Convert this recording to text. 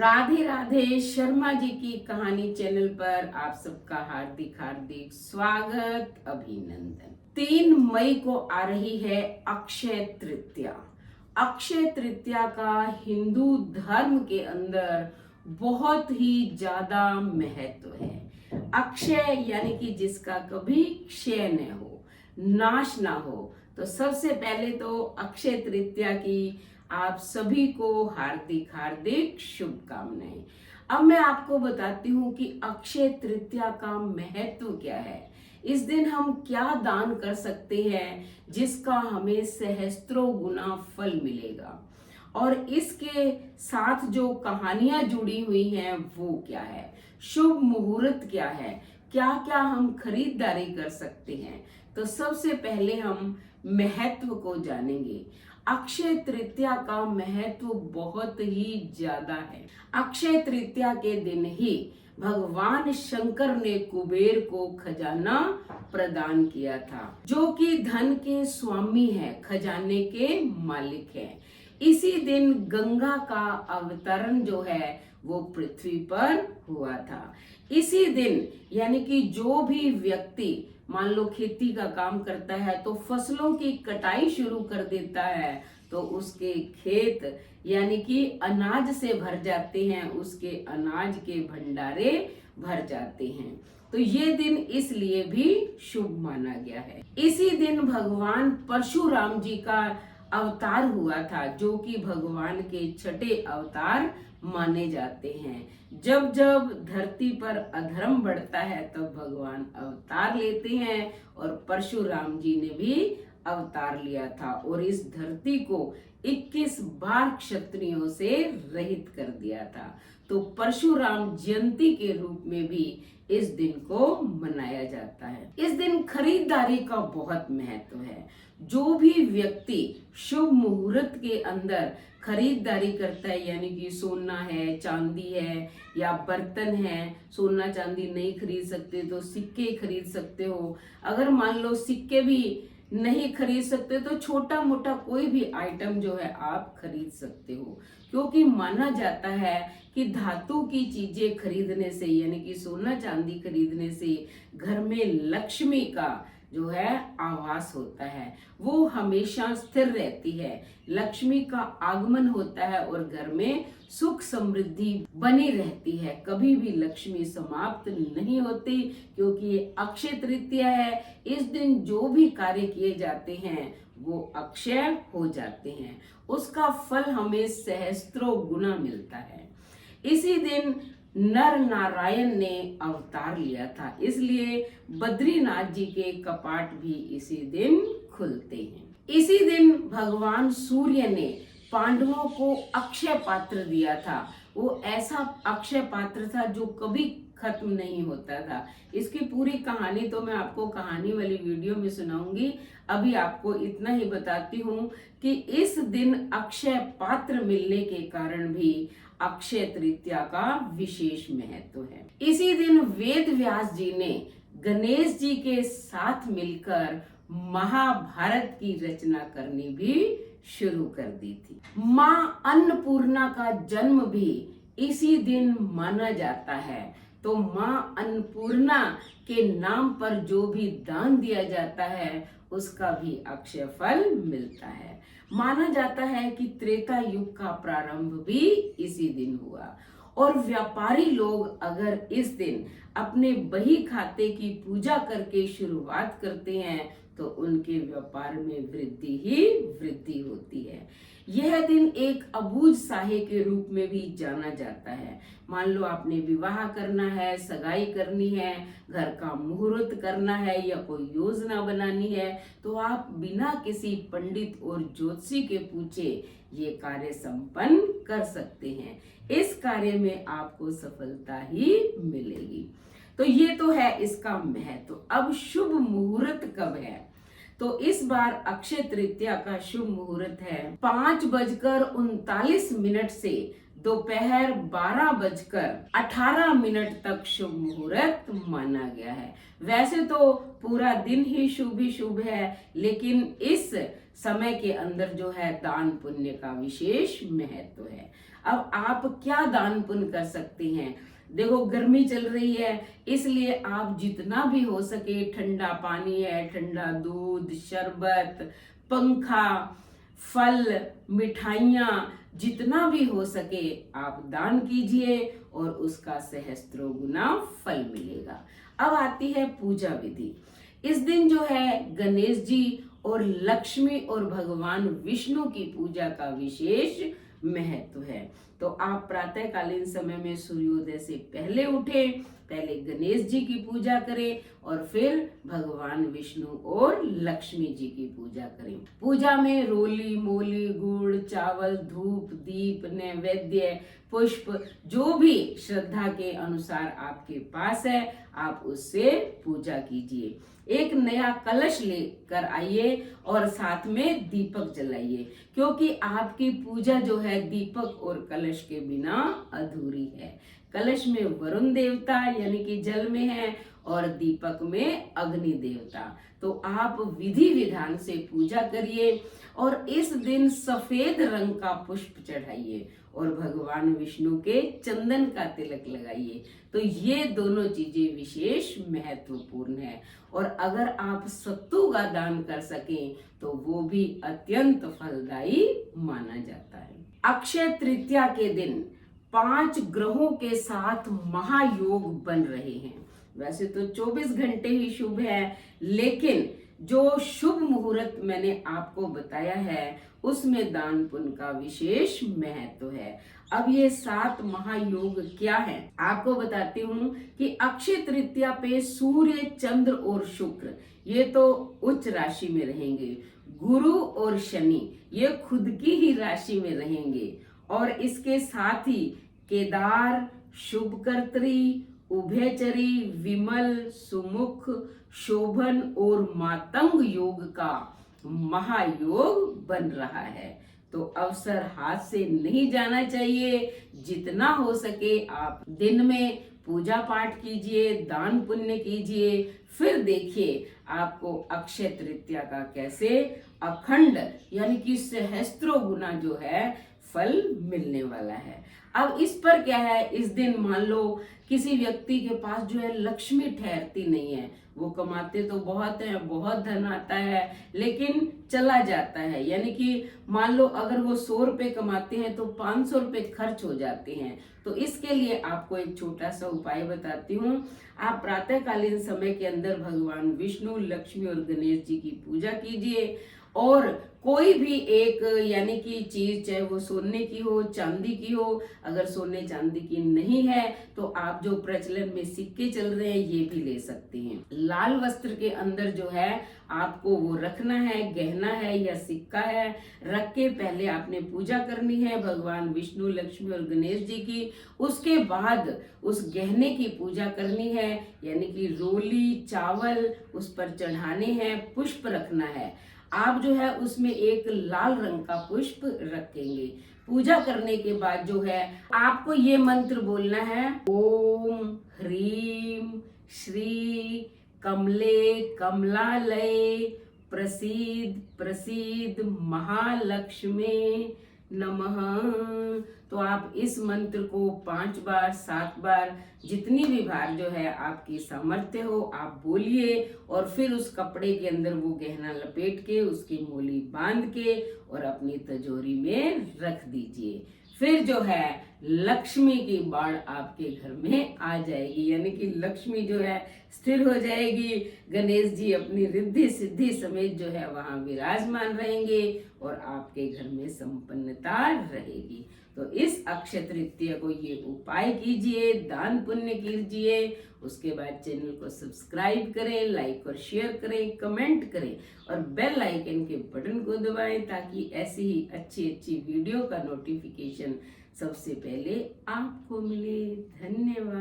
राधे राधे। शर्मा जी की कहानी चैनल पर आप सबका हार्दिक हार्दिक स्वागत, अभिनंदन। 3 मई को आ रही है अक्षय तृतीया। अक्षय तृतीया का हिंदू धर्म के अंदर बहुत ही ज्यादा महत्व है। अक्षय यानी कि जिसका कभी क्षय न हो, नाश ना हो। तो सबसे पहले तो अक्षय तृतीया की आप सभी को हार्दिक हार्दिक शुभकामनाएं। अब मैं आपको बताती हूँ कि अक्षय तृतीया का महत्व क्या है। इस दिन हम क्या दान कर सकते हैं जिसका हमें सहस्त्रों गुना फल मिलेगा, और इसके साथ जो कहानियां जुड़ी हुई हैं वो क्या है, शुभ मुहूर्त क्या है, क्या क्या हम खरीदारी कर सकते हैं। तो सबसे पहले हम महत्व को जानेंगे। अक्षय तृतीया का महत्व बहुत ही ज्यादा है। अक्षय तृतीया के दिन ही भगवान शंकर ने कुबेर को खजाना प्रदान किया था, जो कि धन के स्वामी है, खजाने के मालिक है। इसी दिन गंगा का अवतरण जो है वो पृथ्वी पर हुआ था। इसी दिन यानी कि जो भी व्यक्ति मान लो खेती का काम करता है तो फसलों की कटाई शुरू कर देता है तो उसके खेत यानी कि अनाज से भर जाते हैं, उसके अनाज के भंडारे भर जाते हैं। तो ये दिन इसलिए भी शुभ माना गया है। इसी दिन भगवान परशुराम जी का अवतार हुआ था, जो कि भगवान के छठे अवतार माने जाते हैं। जब जब धरती पर अधर्म बढ़ता है तब भगवान अवतार लेते हैं, और परशुराम जी ने भी अवतार लिया था और इस धरती को 21 बार क्षत्रियों से रहित कर दिया था। तो परशुराम जयंती के रूप में भी इस दिन को मनाया जाता है। इस दिन खरीदारी का बहुत महत्व है। जो भी व्यक्ति शुभ मुहूर्त के अंदर खरीदारी करता है, यानी कि सोना है, चांदी है या बर्तन है। सोना चांदी नहीं खरीद सकते तो सिक्के खरीद सकते हो। अगर मान लो सिक्के भी नहीं खरीद सकते तो छोटा मोटा कोई भी आइटम जो है आप खरीद सकते हो, क्योंकि माना जाता है कि धातु की चीजें खरीदने से यानी कि सोना चांदी खरीदने से घर में लक्ष्मी का जो है आवास होता है, वो हमेशा स्थिर रहती है, लक्ष्मी का आगमन होता है और घर में सुख समृद्धि बनी रहती है। कभी भी लक्ष्मी समाप्त नहीं होती, क्योंकि ये अक्षय तृतीया है। इस दिन जो भी कार्य किए जाते हैं वो अक्षय हो जाते हैं, उसका फल हमें सहस्त्रों गुना मिलता है। इसी दिन नर नारायण ने अवतार लिया था, इसलिए बद्रीनाथ जी के कपाट भी इसी दिन खुलते हैं। इसी दिन भगवान सूर्य ने पांडवों को अक्षय पात्र दिया था। वो ऐसा अक्षय पात्र था जो कभी खत्म नहीं होता था। इसकी पूरी कहानी तो मैं आपको कहानी वाली वीडियो में सुनाऊंगी। अभी आपको इतना ही बताती हूँ कि इस दिन अक्षय पात्र मिलने के कारण भी अक्षय तृतीया का विशेष महत्व है। इसी दिन वेद व्यास जी ने गणेश जी के साथ मिलकर महाभारत की रचना करनी भी शुरू कर दी थी। माँ अन्नपूर्णा का जन्म भी इसी दिन माना जाता है। तो माँ अन्नपूर्णा के नाम पर जो भी दान दिया जाता है उसका भी अक्षय फल मिलता है। माना जाता है कि त्रेता युग का प्रारंभ भी इसी दिन हुआ, और व्यापारी लोग अगर इस दिन अपने बही खाते की पूजा करके शुरुआत करते हैं तो उनके व्यापार में वृद्धि ही वृद्धि होती है। यह दिन एक अबूझ साहे के रूप में भी जाना जाता है। मान लो आपने विवाह करना है, सगाई करनी है, घर का मुहूर्त करना है या कोई योजना बनानी है, तो आप बिना किसी पंडित और ज्योतिषी के पूछे ये कार्य संपन्न कर सकते हैं। इस कार्य में आपको सफलता ही मिलेगी। तो ये तो है इसका महत्व। अब शुभ मुहूर्त कब है? तो इस बार अक्षय तृतीया का शुभ मुहूर्त है 5:39 से दोपहर 12:18 तक शुभ मुहूर्त माना गया है। वैसे तो पूरा दिन ही शुभ है, लेकिन इस समय के अंदर जो है दान पुण्य का विशेष महत्व है। अब आप क्या दान पुण्य कर सकते हैं? देखो गर्मी चल रही है, इसलिए आप जितना भी हो सके, ठंडा पानी है, ठंडा दूध, शरबत, पंखा, फल, मिठाइयाँ, जितना भी हो सके आप दान कीजिए और उसका सहस्त्रों गुना फल मिलेगा। अब आती है पूजा विधि। इस दिन जो है गणेश जी और लक्ष्मी और भगवान विष्णु की पूजा का विशेष महत्व है। तो आप प्रातःकालीन समय में सूर्योदय से पहले उठे, पहले गणेश जी की पूजा करें और फिर भगवान विष्णु और लक्ष्मी जी की पूजा करें। पूजा में रोली, मोली, गुड़, चावल, धूप, दीप, नैवेद्य, पुष्प, जो भी श्रद्धा के अनुसार आपके पास है आप उससे पूजा कीजिए। एक नया कलश लेकर आइए और साथ में दीपक जलाइए, क्योंकि आपकी पूजा जो है दीपक और कलश के बिना अधूरी है। कलश में वरुण देवता यानी कि जल में है और दीपक में अग्नि देवता। तो आप विधि विधान से पूजा करिए और इस दिन सफेद रंग का पुष्प चढ़ाइए और भगवान विष्णु के चंदन का तिलक लगाइए। तो ये दोनों चीजें विशेष महत्वपूर्ण है। और अगर आप सत्तू का दान कर सकें तो वो भी अत्यंत फलदायी माना जाता है। अक्षय तृतीया के दिन 5 ग्रहों के साथ महायोग बन रहे हैं। वैसे तो 24 घंटे ही शुभ है, लेकिन जो शुभ मुहूर्त मैंने आपको बताया है उसमें दान पुण्य का विशेष महत्व है। अब ये 7 महायोग क्या है आपको बताती हूँ कि अक्षय तृतीया पे सूर्य, चंद्र और शुक्र ये तो उच्च राशि में रहेंगे। गुरु और शनि ये खुद की ही राशि में रहेंगे और इसके साथ ही केदार, शुभकर्त्री, उभयचरी, विमल, सुमुख, शोभन और मातंग योग का महायोग बन रहा है। तो अवसर हाथ से नहीं जाना चाहिए। जितना हो सके आप दिन में पूजा पाठ कीजिए, दान पुण्य कीजिए, फिर देखिए आपको अक्षय तृतीया का कैसे अखंड यानी कि सहस्त्रों गुना जो है फल मिलने वाला है। अब इस पर क्या है, इस दिन मान लो किसी व्यक्ति के पास जो है लक्ष्मी ठहरती नहीं है, वो कमाते तो बहुत है, बहुत धन आता है, लेकिन चला जाता है। यानी कि मान लो अगर वो 100 रुपए कमाते हैं तो 500 रुपए खर्च हो जाते हैं। तो इसके लिए आपको एक छोटा सा उपाय बताती हूँ। आप प्रातःकालीन समय के अंदर भगवान विष्णु, लक्ष्मी और गणेश जी की पूजा कीजिए और कोई भी एक यानी कि चीज, चाहे वो सोने की हो, चांदी की हो, अगर सोने चांदी की नहीं है तो आप जो प्रचलन में सिक्के चल रहे हैं ये भी ले सकते हैं। लाल वस्त्र के अंदर जो है आपको वो रखना है, गहना है या सिक्का है, रख के पहले आपने पूजा करनी है भगवान विष्णु, लक्ष्मी और गणेश जी की। उसके बाद उस गहने की पूजा करनी है, यानी कि रोली, चावल उस पर चढ़ाने हैं, पुष्प रखना है। आप जो है उसमें एक लाल रंग का पुष्प रखेंगे। पूजा करने के बाद जो है आपको ये मंत्र बोलना है, ओम ह्रीम श्री कमले कमलालय प्रसीद प्रसीद महालक्ष्मी नमः। तो आप इस मंत्र को 5 बार 7 बार जितनी भी बार जो है आपकी सामर्थ्य हो आप बोलिए और फिर उस कपड़े के अंदर वो गहना लपेट के उसकी मोली बांध के और अपनी तिजोरी में रख दीजिए। फिर जो है लक्ष्मी की बाढ़ आपके घर में आ जाएगी, यानी कि लक्ष्मी जो है स्थिर हो जाएगी। गणेश जी अपनी रिद्धि सिद्धि समेत जो है वहां विराजमान रहेंगे और आपके घर में संपन्नता रहेगी। तो इस अक्षय तृतीया को ये उपाय कीजिए, दान पुण्य कीजिए। उसके बाद चैनल को सब्सक्राइब करें, लाइक और शेयर करें, कमेंट करें और बेल आइकन के बटन को दबाएं ताकि ऐसी ही अच्छी अच्छी वीडियो का नोटिफिकेशन सबसे पहले आपको मिले। धन्यवाद।